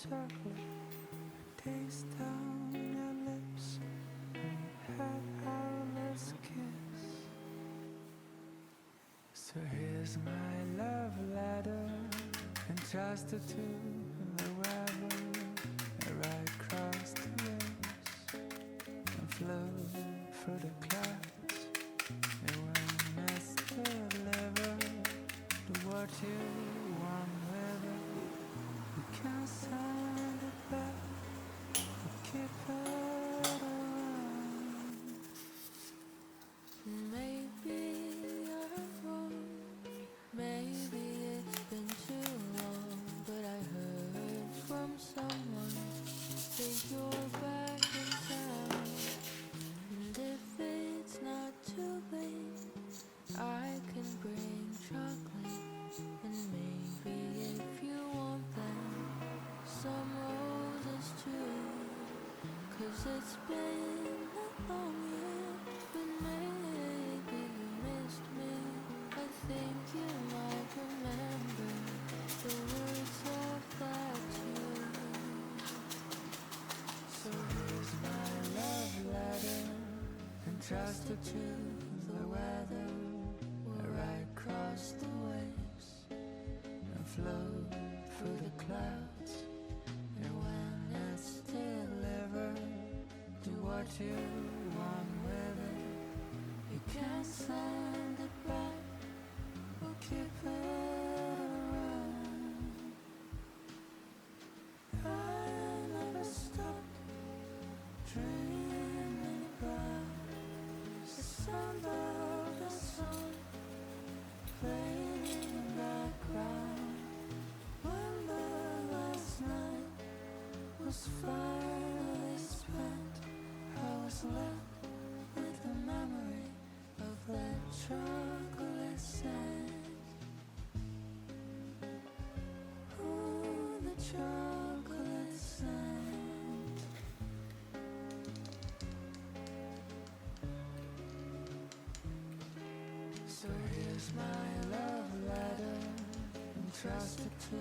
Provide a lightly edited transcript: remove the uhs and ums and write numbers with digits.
chocolate taste on your lips when we had our last kiss. So here's my love letter, entrusted to the weather. I ride across the waves and flow through the clouds. And when it's delivered, do what you want with it. You can't send it back, you keep it around. Maybe I'm wrong, maybe it's been too long, but I heard from someone that you're back in town. And if it's not too late, I can bring chocolate. And maybe if you want them, some roses too. 'Cause it's been a long year, but maybe you missed me. I think you might remember the words of that tune. So here's my love letter, entrusted to the weather. I ride across the waves and flow through the clouds. And when it's delivered, do what you want with it. You can't send it back or keep it around. I never stopped dreaming about the sound of the sun playing in the background. When the last night was finally spent, I was left with the memory of that chocolate scent. Ooh, the chocolate scent. So here's my love letter, entrusted to